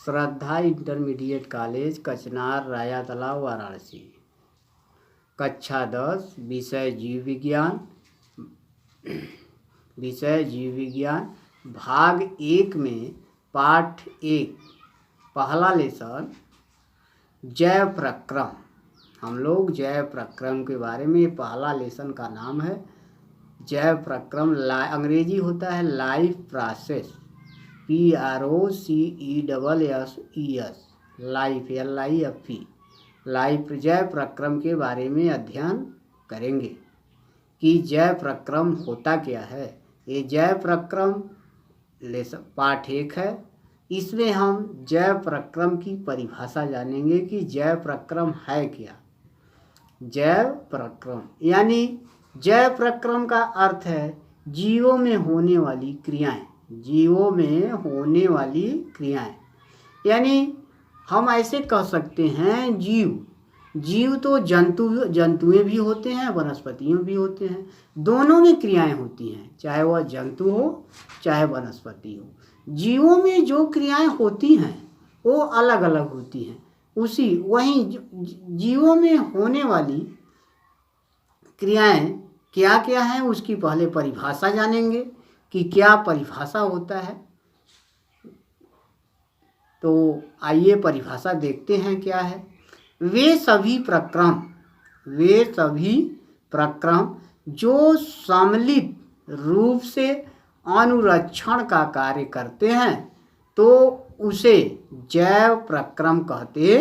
श्रद्धा intermediate college कचनार राया तालाब वाराणसी। कक्षा 10 विषय जीव विज्ञान भाग 1 में पाठ 1 पहला लेसन जैव प्रक्रम। हम लोग जैव प्रक्रम के बारे में, पहला लेसन का नाम है जैव प्रक्रम। अंग्रेजी होता है life process, PROCESSES, life LIFE। Life जैव प्रक्रम के बारे में अध्ययन करेंगे कि जैव प्रक्रम होता क्या है। ये जैव प्रक्रम पाठ 1 है। इसमें हम जैव प्रक्रम की परिभाषा जानेंगे कि जैव प्रक्रम है क्या। जैव प्रक्रम यानी जैव प्रक्रम का अर्थ है जीवों में होने वाली क्रियाएं। जीवों में होने वाली क्रियाएं यानी हम ऐसे कह सकते हैं जीव तो जंतुएं भी होते हैं, वनस्पतियों भी होते हैं। दोनों में क्रियाएं होती हैं, चाहे वह जंतु हो चाहे वनस्पति हो। जीवों में जो क्रियाएं होती हैं वो अलग अलग होती हैं। वहीं जीवों में होने वाली क्रियाएं क्या क्या हैं उसकी पहले परिभाषा जानेंगे कि क्या परिभाषा होता है। तो आइए परिभाषा देखते हैं क्या है। वे सभी प्रक्रम जो सम्मिलित रूप से अनुरक्षण का कार्य करते हैं तो उसे जैव प्रक्रम कहते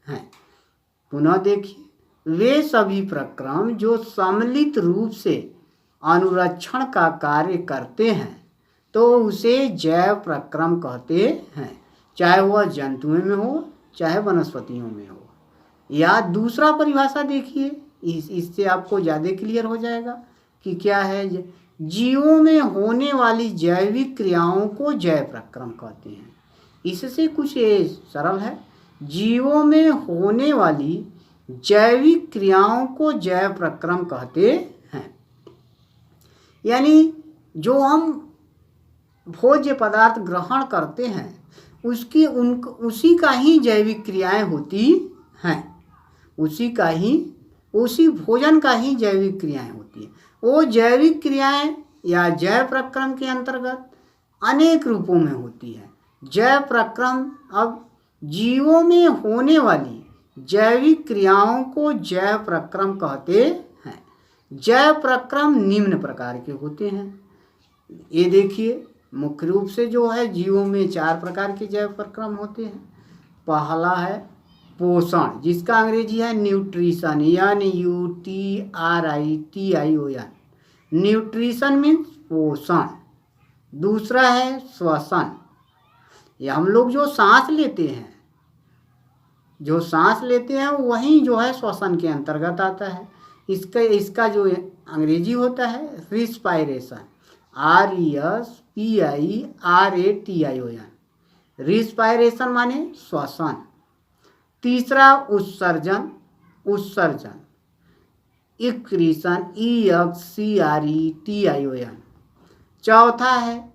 हैं। पुनः देखिए, वे सभी प्रक्रम जो सम्मिलित रूप से अनुरक्षण का कार्य करते हैं तो उसे जैव प्रक्रम कहते हैं, चाहे वह जंतुओं में हो चाहे वनस्पतियों में हो। या दूसरा परिभाषा देखिए, इससे आपको ज़्यादा क्लियर हो जाएगा कि क्या है। जीवों में होने वाली जैविक क्रियाओं को जैव प्रक्रम कहते हैं। इससे कुछ ये सरल है, जीवों में होने वाली जैविक क्रियाओं को जैव प्रक्रम कहते हैं। यानी जो हम भोज्य पदार्थ ग्रहण करते हैं उसी का ही जैविक क्रियाएं होती हैं। उसी भोजन का ही जैविक क्रियाएं होती हैं। वो जैविक क्रियाएं या जैव प्रक्रम के अंतर्गत अनेक रूपों में होती है। जैव प्रक्रम अब जीवों में होने वाली जैविक क्रियाओं को जैव प्रक्रम कहते हैं। जैव प्रक्रम निम्न प्रकार के होते हैं। ये देखिए, मुख्य रूप से जो है जीवों में 4 प्रकार के जैव प्रक्रम होते हैं। पहला है पोषण, जिसका अंग्रेजी है न्यूट्रिशन, यानी UTRITION। न्यूट्रिशन मीन्स पोषण। दूसरा है श्वसन, या हम लोग जो सांस लेते हैं वही जो है श्वसन के अंतर्गत आता है। इसका जो अंग्रेजी होता है रिस्पायरेशन, RESPIRATION। रिस्पायरेशन माने श्वसन। तीसरा उत्सर्जन, एक्रीशन, EXCRETION। चौथा है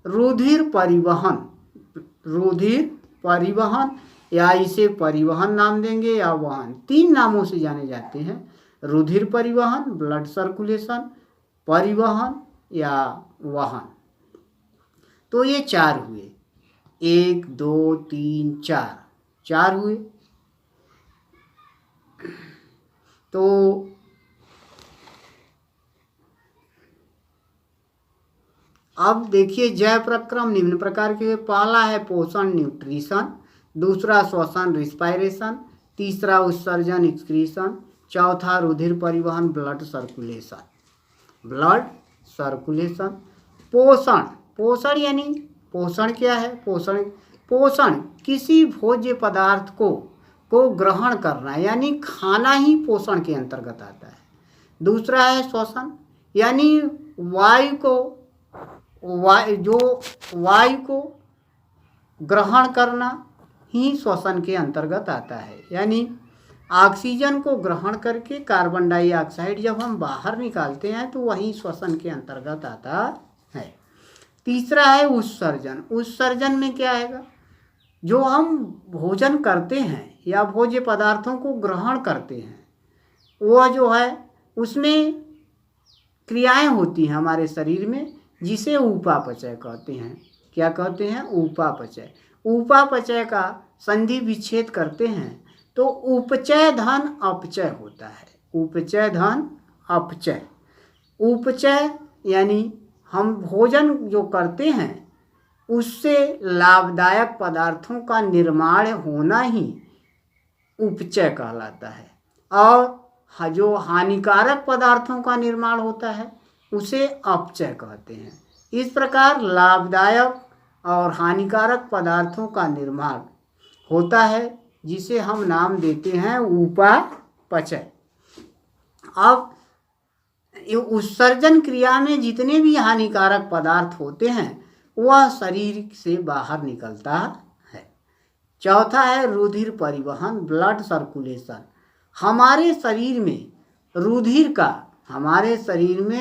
रुधिर परिवहन, या इसे परिवहन नाम देंगे या वहन, 3 नामों से जाने जाते हैं। रुधिर परिवहन, ब्लड सर्कुलेशन, परिवहन या वहन। तो ये 4 हुए, 1 2 3 4 हुए। तो अब देखिए, जैव प्रक्रम निम्न प्रकार के। पहला है पोषण न्यूट्रिशन, दूसरा श्वसन रिस्पायरेशन, तीसरा उत्सर्जन एक्सक्रीशन, चौथा रुधिर परिवहन ब्लड सर्कुलेशन। पोषण यानी पोषण क्या है। पोषण किसी भोज्य पदार्थ को ग्रहण करना, यानी खाना ही पोषण के अंतर्गत आता है। दूसरा है श्वसन, यानी वायु को ग्रहण करना ही श्वसन के अंतर्गत आता है। यानी ऑक्सीजन को ग्रहण करके कार्बन डाइऑक्साइड जब हम बाहर निकालते हैं तो वही श्वसन के अंतर्गत आता है। तीसरा है उत्सर्जन। उत्सर्जन में क्या आएगा, जो हम भोजन करते हैं या भोज्य पदार्थों को ग्रहण करते हैं वह जो है उसमें क्रियाएं होती हैं हमारे शरीर में, जिसे उपापचय कहते हैं। क्या कहते हैं? उपापचय। उपापचय का संधि विच्छेद करते हैं तो उपचय धन अपचय होता है। उपचय धन अपचय। उपचय यानी हम भोजन जो करते हैं उससे लाभदायक पदार्थों का निर्माण होना ही उपचय कहलाता है, और जो हानिकारक पदार्थों का निर्माण होता है उसे अपचय कहते हैं। इस प्रकार लाभदायक और हानिकारक पदार्थों का निर्माण होता है जिसे हम नाम देते हैं उपापचय। अब उत्सर्जन क्रिया में जितने भी हानिकारक पदार्थ होते हैं वह शरीर से बाहर निकलता है। चौथा है रुधिर परिवहन, ब्लड सर्कुलेशन। हमारे शरीर में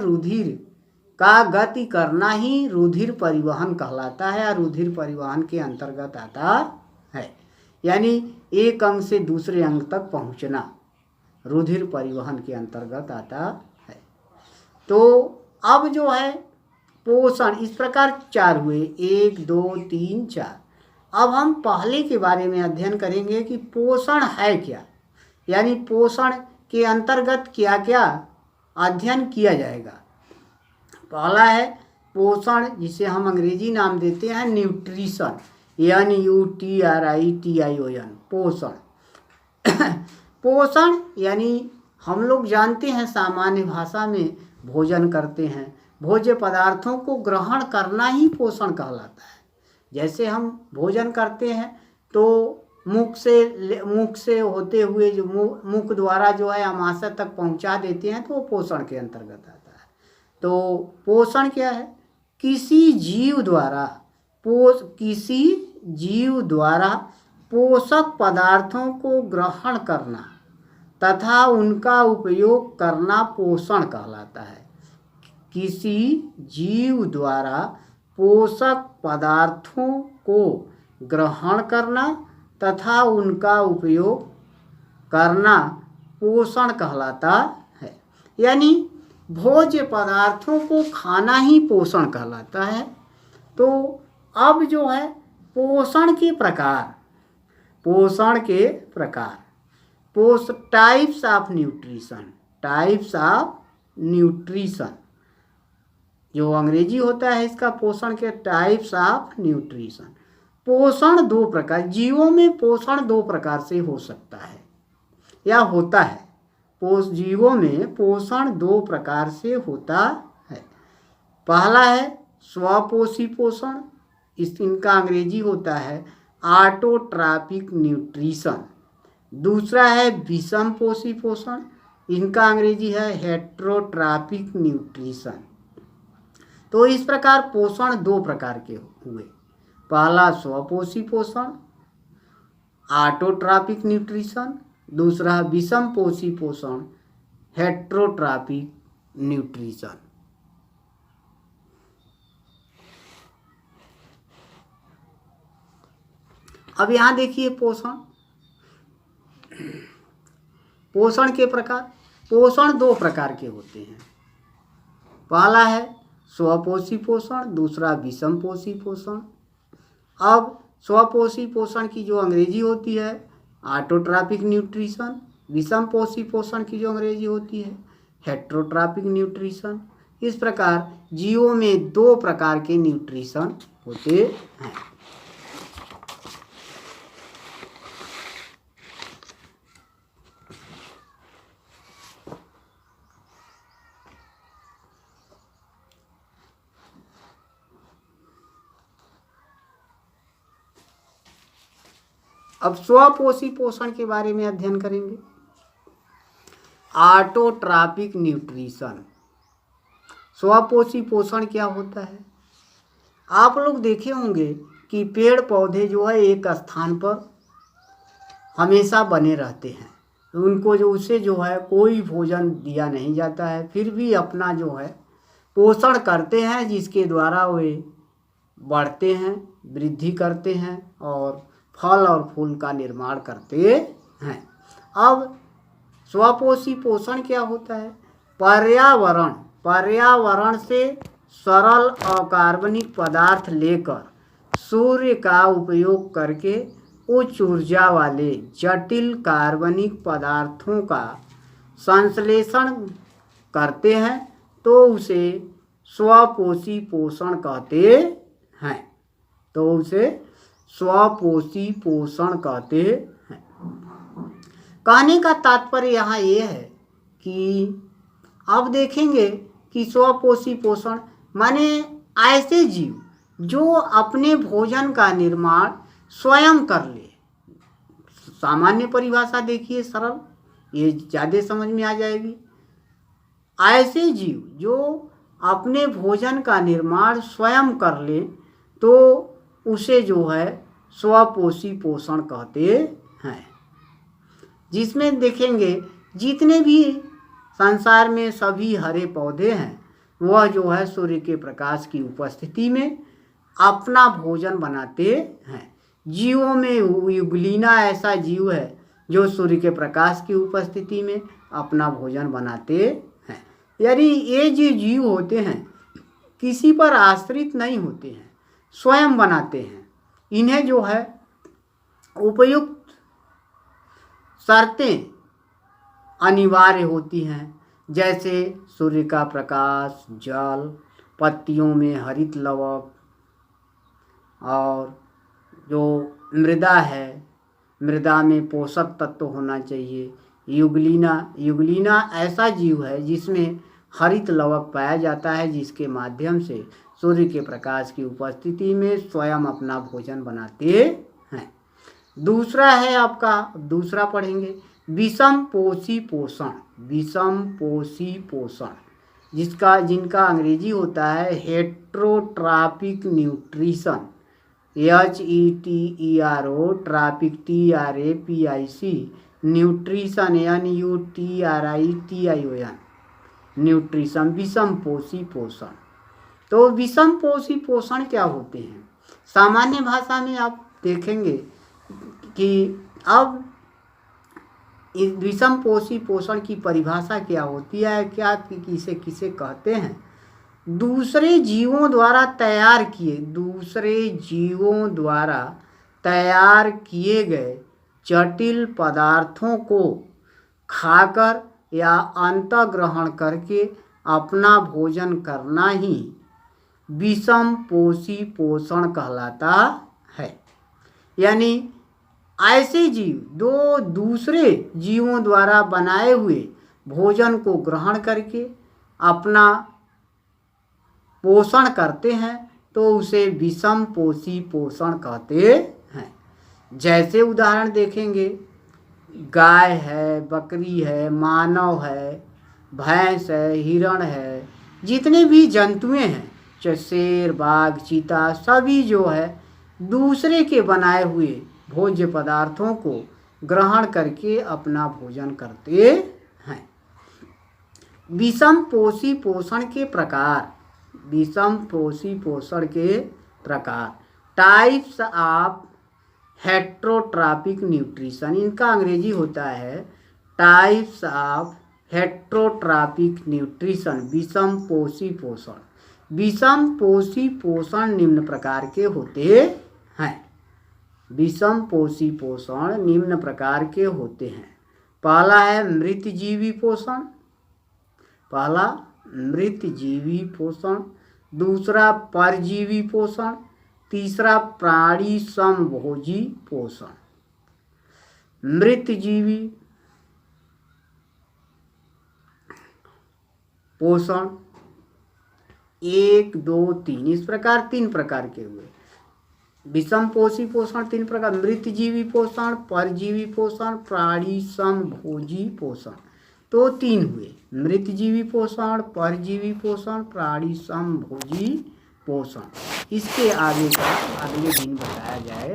रुधिर का गति करना ही रुधिर परिवहन कहलाता है, और रुधिर परिवहन के अंतर्गत आता है, यानी एक अंग से दूसरे अंग तक पहुंचना रुधिर परिवहन के अंतर्गत आता है। तो अब जो है पोषण, इस प्रकार 4 हुए, 1 2 3 4। अब हम पहले के बारे में अध्ययन करेंगे कि पोषण है क्या, यानी पोषण के अंतर्गत क्या क्या अध्ययन किया जाएगा। पहला है पोषण, जिसे हम अंग्रेजी नाम देते हैं न्यूट्रिशन, NUTRITION, पोषण। पोषण यानी हम लोग जानते हैं सामान्य भाषा में भोजन करते हैं, भोज्य पदार्थों को ग्रहण करना ही पोषण कहलाता है। जैसे हम भोजन करते हैं तो मुख से होते हुए जो मुख द्वारा जो है आमाशय तक पहुंचा देते हैं तो वो पोषण के अंतर्गत आता है। तो पोषण क्या है? किसी जीव द्वारा पोषक पदार्थों को ग्रहण करना तथा उनका उपयोग करना पोषण कहलाता है। किसी जीव द्वारा पोषक पदार्थों को ग्रहण करना तथा उनका उपयोग करना पोषण कहलाता है, यानी भोज्य पदार्थों को खाना ही पोषण कहलाता है। तो अब जो है पोषण के प्रकार, टाइप्स ऑफ न्यूट्रिशन, जो अंग्रेजी होता है इसका पोषण के टाइप्स ऑफ न्यूट्रिशन। पोषण 2 प्रकार, जीवों में पोषण 2 प्रकार से हो सकता है या होता है। जीवों में पोषण 2 प्रकार से होता है। पहला है स्वपोषी पोषण, इनका अंग्रेजी होता है ऑटोट्रॉपिक न्यूट्रिशन। दूसरा है विषम पोषी पोषण, इनका अंग्रेजी है हेटेरोट्रॉपिक न्यूट्रिशन। तो इस प्रकार पोषण 2 प्रकार के हुए। पहला स्वपोषी पोषण ऑटोट्रॉपिक न्यूट्रिशन, दूसरा विषम पोषी पोषण हेटेरोट्रॉपिक न्यूट्रिशन। अब यहाँ देखिए पोषण के प्रकार। पोषण 2 प्रकार के होते हैं। पहला है स्वपोषी पोषण, दूसरा विषम पोषी पोषण। अब स्वपोषी पोषण की जो अंग्रेजी होती है ऑटोट्रॉपिक न्यूट्रिशन, विषम पोषी पोषण की जो अंग्रेजी होती है हेटेरोट्रॉपिक न्यूट्रिशन। इस प्रकार जीवों में 2 प्रकार के न्यूट्रिशन होते हैं। अब स्वपोषी पोषण के बारे में अध्ययन करेंगे। ऑटोट्रॉपिक न्यूट्रिशन, स्वपोषी पोषण क्या होता है? आप लोग देखे होंगे कि पेड़ पौधे जो है एक स्थान पर हमेशा बने रहते हैं, उनको जो उसे जो है कोई भोजन दिया नहीं जाता है, फिर भी अपना जो है पोषण करते हैं, जिसके द्वारा वे बढ़ते हैं, वृद्धि करते हैं और फल और फूल का निर्माण करते हैं। अब स्वपोषी पोषण क्या होता है? पर्यावरण से सरल अकार्बनिक पदार्थ लेकर सूर्य का उपयोग करके उच्च ऊर्जा वाले जटिल कार्बनिक पदार्थों का संश्लेषण करते हैं तो उसे स्वपोषी पोषण कहते हैं। कहने का तात्पर्य यहाँ ये है कि अब देखेंगे कि स्वपोषी पोषण माने ऐसे जीव जो अपने भोजन का निर्माण स्वयं कर ले। सामान्य परिभाषा देखिए, सरल, ये ज़्यादा समझ में आ जाएगी। ऐसे जीव जो अपने भोजन का निर्माण स्वयं कर ले तो उसे जो है स्वपोषी पोषण कहते हैं। जिसमें देखेंगे जितने भी संसार में सभी हरे पौधे हैं वह जो है सूर्य के प्रकाश की उपस्थिति में अपना भोजन बनाते हैं। जीवों में युगलीना ऐसा जीव है जो सूर्य के प्रकाश की उपस्थिति में अपना भोजन बनाते हैं। यानी ये जो जीव होते हैं किसी पर आश्रित नहीं होते हैं, स्वयं बनाते हैं। इन्हें जो है उपयुक्त शर्तें अनिवार्य होती हैं, जैसे सूर्य का प्रकाश, जल, पत्तियों में हरित लवक और जो मृदा है, मृदा में पोषक तत्व होना चाहिए। युगलीना ऐसा जीव है जिसमें हरित लवक पाया जाता है, जिसके माध्यम से सूर्य के प्रकाश की उपस्थिति में स्वयं अपना भोजन बनाते हैं। दूसरा है आपका, दूसरा पढ़ेंगे विषमपोषी पोषण, जिनका अंग्रेजी होता है heterotrophic nutrition, HETERO trophic TRAPIC nutrition NUTRITION nutrition, विषमपोषी पोषण। तो विषमपोषी पोषण क्या होते हैं? सामान्य भाषा में आप देखेंगे कि अब इस विषमपोषी पोषण की परिभाषा क्या होती है, क्या किसे कहते हैं? दूसरे जीवों द्वारा तैयार किए गए जटिल पदार्थों को खाकर या अंतःग्रहण करके अपना भोजन करना ही विषमपोषी पोषण कहलाता है। यानी ऐसे जीव जो दूसरे जीवों द्वारा बनाए हुए भोजन को ग्रहण करके अपना पोषण करते हैं तो उसे विषमपोषी पोषण कहते हैं। जैसे उदाहरण देखेंगे, गाय है, बकरी है, मानव है, भैंस है, हिरण है, जितने भी जंतुएं हैं, चाहे शेर, बाघ, चीता, सभी जो है दूसरे के बनाए हुए भोज्य पदार्थों को ग्रहण करके अपना भोजन करते हैं। विषमपोषी पोषण के प्रकार, टाइप्स ऑफ हेट्रोट्रॉपिक न्यूट्रिशन, इनका अंग्रेजी होता है टाइप्स ऑफ हेट्रोट्रॉपिक न्यूट्रिशन, विषमपोषी पोषण निम्न प्रकार के होते हैं। पहला है मृतजीवी पोषण, दूसरा परजीवी पोषण, तीसरा प्राणी समभोजी पोषण। मृतजीवी पोषण 1, 2, 3 इस प्रकार 3 प्रकार के हुए। विषमपोषी पोषण 3 प्रकार, मृतजीवी पोषण, परजीवी पोषण, प्राणी समभोजी पोषण, तो 3 हुए। मृतजीवी पोषण, परजीवी पोषण, प्राणी समभोजी पोषण। इसके आगे का अगले दिन बताया जाए।